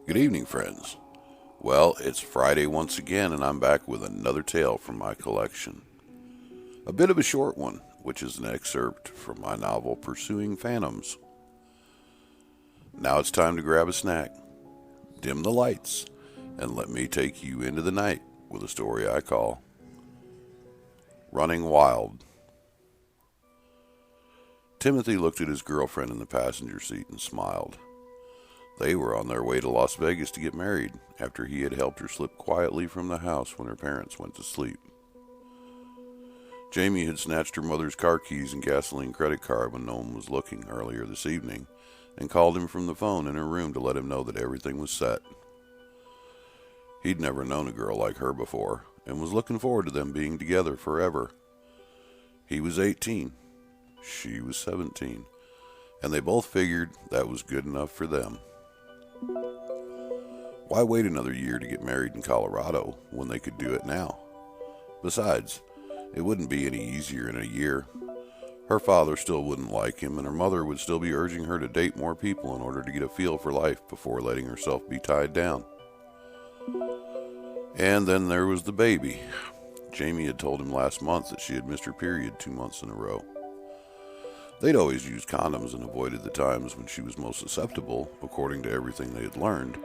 Good evening, friends. Well, it's Friday once again, and I'm back with another tale from my collection. A bit of a short one, which is an excerpt from my novel Pursuing Phantoms. Now it's time to grab a snack, dim the lights, and let me take you into the night with a story I call Running Wild. Timothy looked at his girlfriend in the passenger seat and smiled. They were on their way to Las Vegas to get married after he had helped her slip quietly from the house when her parents went to sleep. Jamie had snatched her mother's car keys and gasoline credit card when no one was looking earlier this evening and called him from the phone in her room to let him know that everything was set. He'd never known a girl like her before and was looking forward to them being together forever. He was 18. She was 17. And they both figured that was good enough for them. Why wait another year to get married in Colorado when they could do it now? Besides, it wouldn't be any easier in a year. Her father still wouldn't like him, and her mother would still be urging her to date more people in order to get a feel for life before letting herself be tied down. And then there was the baby. Jamie had told him last month that she had missed her period 2 months in a row. They'd always used condoms and avoided the times when she was most susceptible, according to everything they had learned,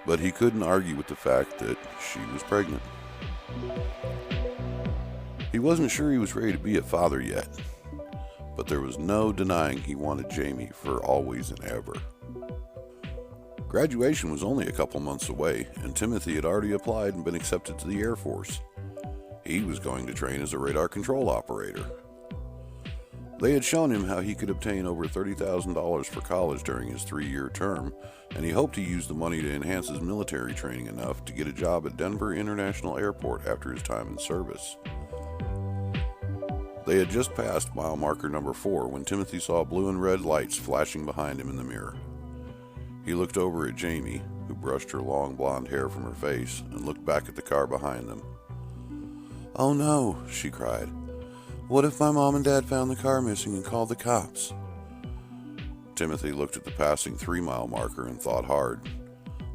but he couldn't argue with the fact that she was pregnant. He wasn't sure he was ready to be a father yet, but there was no denying he wanted Jamie for always and ever. Graduation was only a couple months away, and Timothy had already applied and been accepted to the Air Force. He was going to train as a radar control operator. They had shown him how he could obtain over $30,000 for college during his 3-year term, and he hoped to use the money to enhance his military training enough to get a job at Denver International Airport after his time in service. They had just passed mile marker number 4 when Timothy saw blue and red lights flashing behind him in the mirror. He looked over at Jamie, who brushed her long blonde hair from her face, and looked back at the car behind them. "Oh no," she cried. "What if my mom and dad found the car missing and called the cops?" Timothy looked at the passing 3-mile marker and thought hard.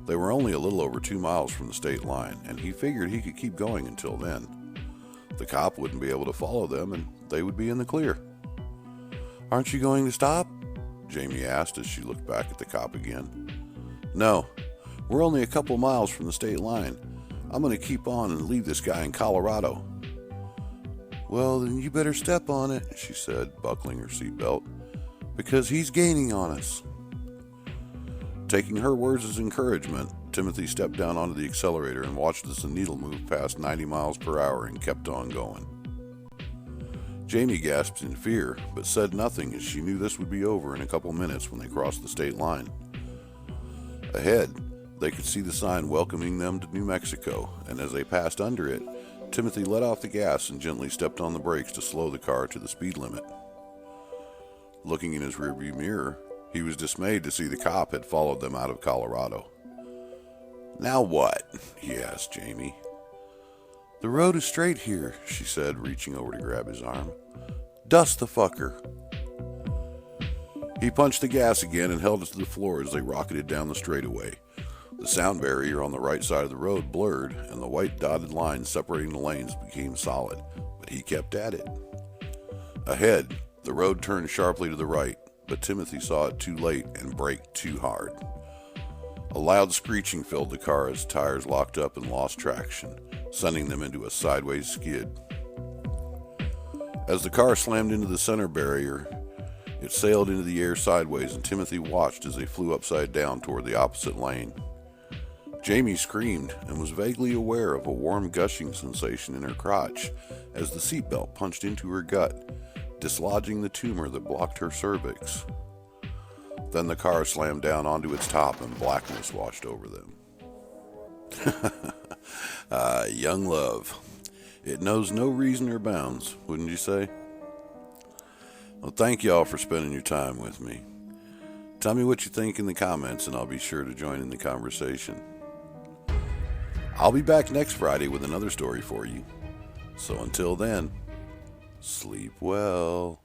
They were only a little over 2 miles from the state line, and he figured he could keep going until then. The cop wouldn't be able to follow them, and they would be in the clear. "Aren't you going to stop?" Jamie asked as she looked back at the cop again. "No, we're only a couple miles from the state line. I'm going to keep on and leave this guy in Colorado." "Well, then you better step on it," she said, buckling her seatbelt, "because he's gaining on us." Taking her words as encouragement, Timothy stepped down onto the accelerator and watched as the needle moved past 90 miles per hour and kept on going. Jamie gasped in fear, but said nothing as she knew this would be over in a couple minutes when they crossed the state line. Ahead, they could see the sign welcoming them to New Mexico, and as they passed under it, Timothy let off the gas and gently stepped on the brakes to slow the car to the speed limit. Looking in his rearview mirror, he was dismayed to see the cop had followed them out of Colorado. "Now what?" he asked Jamie. "The road is straight here," she said, reaching over to grab his arm. "Dust the fucker." He punched the gas again and held it to the floor as they rocketed down the straightaway. The sound barrier on the right side of the road blurred, and the white dotted lines separating the lanes became solid, but he kept at it. Ahead, the road turned sharply to the right, but Timothy saw it too late and braked too hard. A loud screeching filled the car as tires locked up and lost traction, sending them into a sideways skid. As the car slammed into the center barrier, it sailed into the air sideways, and Timothy watched as they flew upside down toward the opposite lane. Jamie screamed and was vaguely aware of a warm gushing sensation in her crotch as the seatbelt punched into her gut, dislodging the tumor that blocked her cervix. Then the car slammed down onto its top and blackness washed over them. Young love. It knows no reason or bounds, wouldn't you say? Well, thank y'all for spending your time with me. Tell me what you think in the comments, and I'll be sure to join in the conversation. I'll be back next Friday with another story for you. So until then, sleep well.